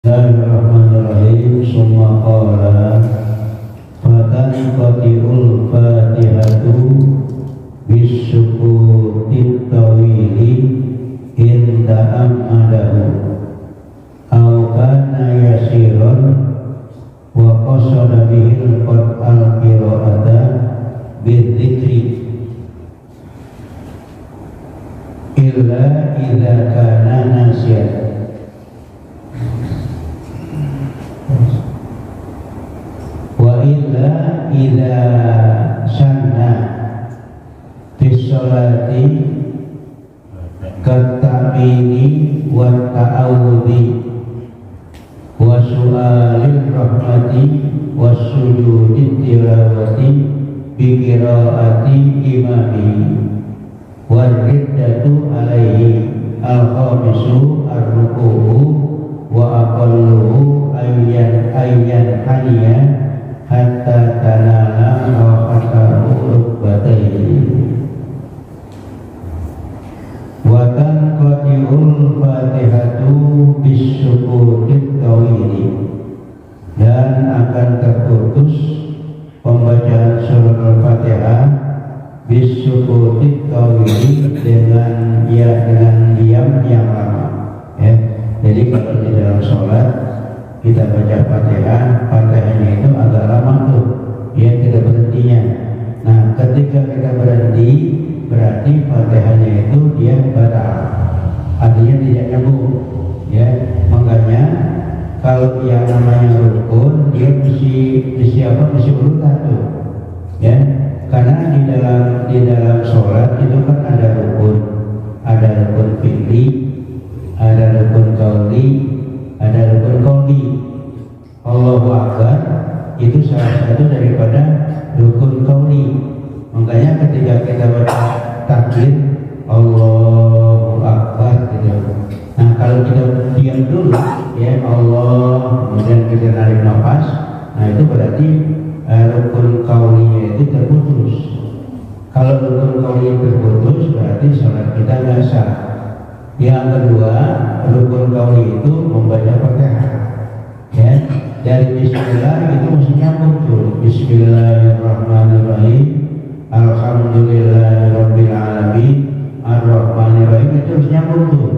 Bismillahirrahmanirrahim. Summa qala fatanqati'ul fatihatu bisukutit tawili inda amadahu aw kana yasiran wa qasada bihil qad al-qira'ata bidzikri illa idza kana nasiyan wa illa idza sanna fi sholati katamini wa ta'awudhi wa su'alil rahmati wa sujudi tilawati bi qiraati imami wa riddatu alaihi al-khamisu ar-ruku'u wa aqalluhu ayyan haniya hatta tanala rahatahu rukbatayhi wa tanqati'ul fatihatu bisukutit tawili, dan akan terputus pembacaan surat al-fatihah bisukutit tawili dengan diam yang lama. Jadi kalau di dalam sholat kita baca fatihahnya itu agak lama tuh, tidak berhentinya. Nah, ketika kita berhenti berarti fatihahnya itu dia batal, artinya tidak nyambung. Makanya kalau yang namanya rukun dia mesti urutan tuh, karena di dalam sholat itu kan ada rukun fi'li, ada rukun qauli, ada rukun qauli. Allahu Akbar itu salah satu daripada rukun qauli. Makanya ketika kita baca takbir Allahu Akbar gitu. Nah, kalau kita diam dulu Allah, kemudian kita narik nafas, nah itu berarti rukun qaulinya itu terputus. Kalau rukun qauli terputus berarti salat kita nggak sah. Yang kedua, rukun qauli itu membaca Fatihah. Dari bismillah itu mesti nyambung tuh. Bismillahirrahmanirrahim. Alhamdulillahirabbil alamin. Ar-Rahmanirrahim, itu harus nyambung tuh.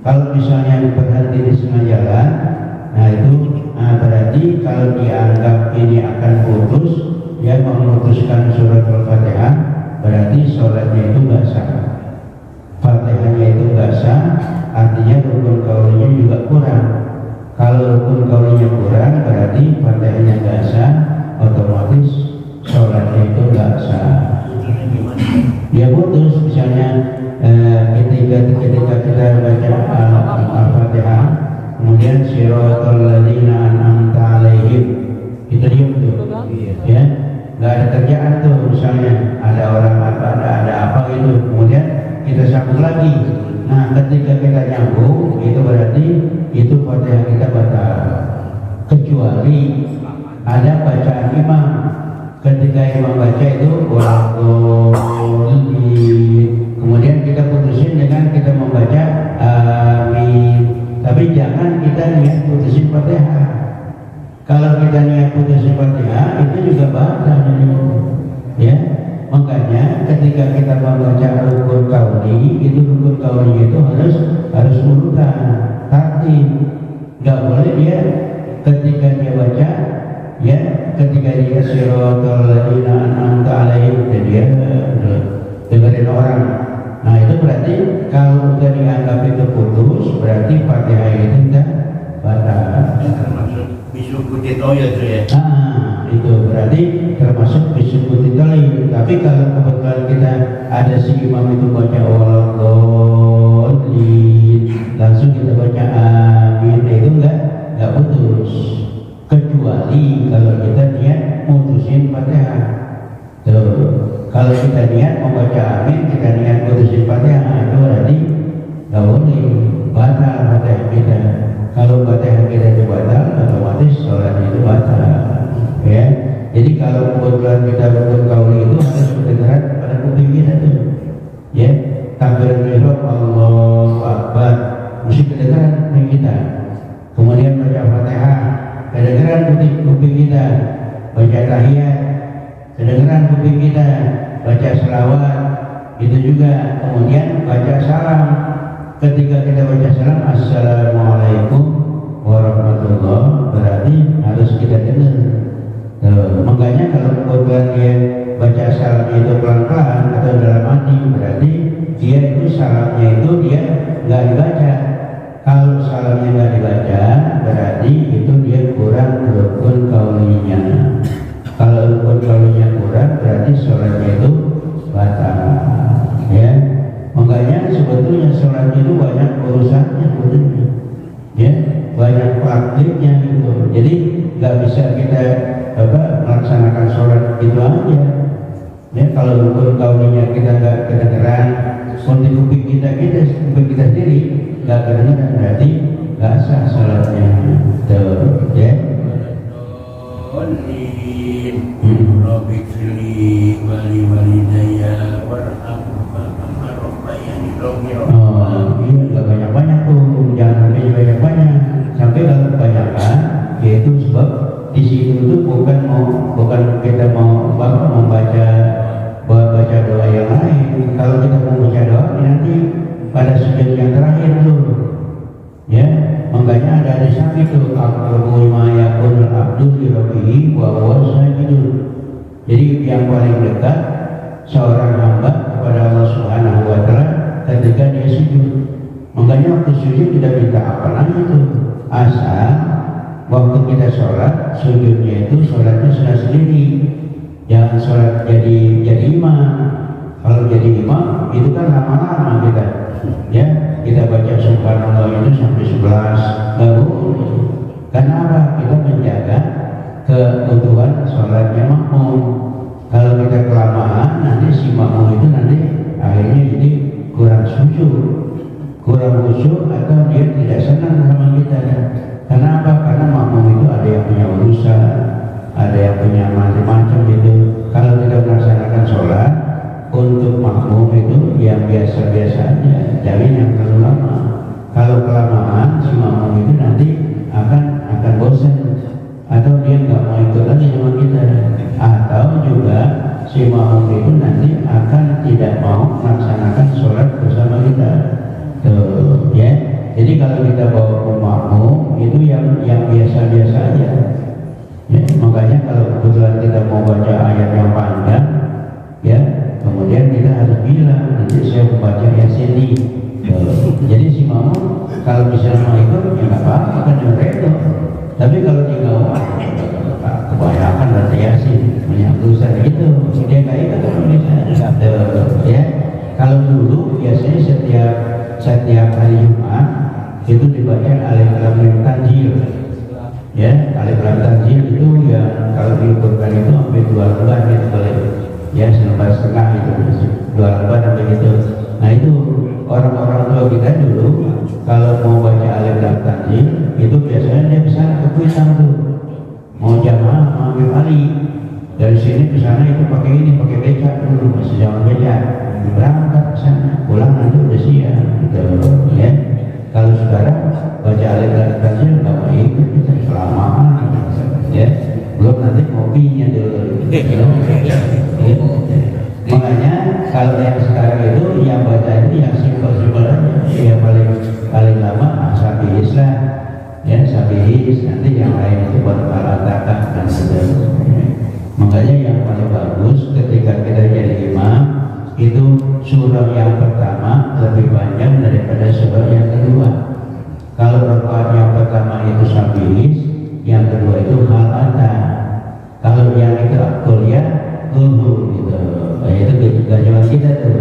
Kalau misalnya berhenti di setengah jalan, nah itu berarti kalau dianggap ini akan putus, memutuskan surat al-Fatihah, berarti sholatnya itu nggak sah. Fatihahnya itu nggak sah, artinya rukun qaulinya juga kurang. Kalau rukun qaulinya kurang, berarti fatihahnya nggak sah, otomatis sholatnya itu nggak sah. Dia putus, misalnya ketika kita baca al-Fatihah, kemudian siratal ladzina an'amta alaihim, itu diam tuh, nggak ada kerjaan tuh, misalnya ada orang ada apa gitu, kemudian kita sambung lagi. Nah, ketika kita nyambung itu berarti itu Fatihah kita batal, kecuali ada bacaan imam. Ketika imam baca itu kemudian kita putusin dengan kita membaca amin, tapi jangan kita niat putusin Fatihah. Kalau kita niat putusin Fatihah itu juga batal, makanya ketika kita membaca rukun qauli itu harus urutan tertib. Nggak boleh dia ketika dia baca ketika dia siratal ladzina an'amta alaihim dia dengerin orang. Nah, itu berarti kalau udah dianggap itu putus, berarti Fatihah itu tidak batal. Termasuk bisukutit tawil itu ya. Itu berarti termasuk bisukutit tawil. Tapi kalau kebetulan kita ada si imam itu baca waladhdallin, langsung kita baca amin, itu enggak putus. Kecuali kalau kita niat putusin Fatihah. Kalau kita niat membaca amin, kita niat putusin Fatihah, itu berarti nggak boleh, batal Fatihah kita. Kalau Fatihah kita itu batal, otomatis sholatnya itu batal. Jadi kalau kebetulan kita rukun qauli itu harus kedengaran pada kuping kita tuh. Takbir ihram Allahu Akbar mesti kedengaran kuping kita. Kemudian baca Fatihah, kedengeran kuping kita baca tahiyat, kedengeran kuping kita baca selawat, itu juga. Kemudian baca salam, ketika kita baca salam assalamualaikum warahmatullah, berarti harus kita dengar. Makanya kalau kemudian dia baca salamnya itu pelan-pelan atau dalam hati, berarti dia itu salamnya itu dia nggak dibaca. Kalau salamnya nggak dibaca, berarti itu dia kurang rukun kaulinya. Kalau rukun kaulinya kurang, berarti sholatnya itu batal. Ya, makanya sebetulnya sholat itu banyak urusannya, ya, banyak praktiknya gitu. Jadi nggak bisa kita melaksanakan sholat gitu aja. Ya, kalau rukun kaulinya kita nggak kedengeran, di kuping kita sendiri nggak kedengeran, berarti nggak sah sholatnya. Tuh, ya. Robbi fili wali walidayya warhamhuma kama rabbayani shaghira. Oh iya, nggak banyak-banyak tuh, jangan sampai banyak-banyak. Sampai kalau kebanyakan, yaitu sebab di situ tuh bukan kita mau membaca doa yang lain. Kalau kita mau baca doa nanti pada sujud yang terakhir tuh, ya, makanya ada hadis itu aqrabu ma yakunul abdu li rabbih wa huwa sajidun. Jadi yang paling dekat seorang hamba kepada Allah Subhanahu wa taala ketika dia sujud. Makanya waktu sujud tidak minta apa lagi itu, asal waktu kita sholat, sujudnya itu sholatnya sudah sendiri. Jangan sholat jadi imam. Kalau jadi imam itu kan lama-lama kita, ya, kita baca subhanallah itu sampai 11, nggak boleh. Karena apa? Kita menjaga keutuhan sholatnya makmum. Kalau kita kelamaan, nanti si makmum itu nanti akhirnya jadi kurang khusyuk, atau dia tidak senang sama kita. Karena apa? Karena makmum itu ada yang punya urusan, ada yang punya macam-macam gitu. Kalau kita melaksanakan sholat untuk makmum itu yang biasa-biasa aja, jangan yang terlalu lama. Kalau kelamaan, si makmum itu nanti akan bosan, atau dia nggak mau ikut lagi sama kita, atau juga si makmum itu nanti akan tidak mau melaksanakan sholat bersama kita. Tuh, ya. Jadi kalau kita bawa makmum itu yang biasa-biasa aja. Ya, makanya kalau kebetulan kita mau baca ayat yang panjang, ya, kemudian kita harus bilang nanti saya membaca Yasin. Jadi si makmum kalau bisa mau ikut ya nggak apa-apa, kan itu. Tapi kalau dia nggak mau, kebanyakan baca Yasin, banyak dosa gitu, dia nggak ikut kalau bisa. Ya, kalau dulu biasanya setiap hari Jumat itu dibaca Alif Lam Mim Tanzil. Ya, Alif Lam Tanzil itu ya kalau diukurkan itu sampai 2 lembar gitu boleh. Ya, 1,5 itu 2 lembar sampai gitu. Nah itu orang-orang tua kita dulu kalau mau baca Alif Lam Tanzil itu biasanya dia bisa ke Kuitang tuh, mau jamaah mau ambil Ali dari sini ke sana itu pakai becak dulu, masih zaman becak, berangkat ke sana, pulang nanti udah siang gitu, ya. Kalau sekarang baca Alif Lam Tanzil nggak mau ikut, kita kelamaan, ya, belum nanti kopinya dulu. Makanya kalau yang sekarang itu yang baca itu yang simpel-simpel aja, yang paling lama Sabihis lah, ya, Sabihis, nanti yang lain itu buat Al-Ataqah dan seterusnya. Makanya yang paling bagus ketika kita jadi imam itu surah yang pertama lebih panjang daripada surah yang kedua. Kalau rakaat yang pertama itu Sabihis, yang kedua itu Al-Ataq. Kalau yang itu kuliah gitu. Nah, itu gajaman kita tuh.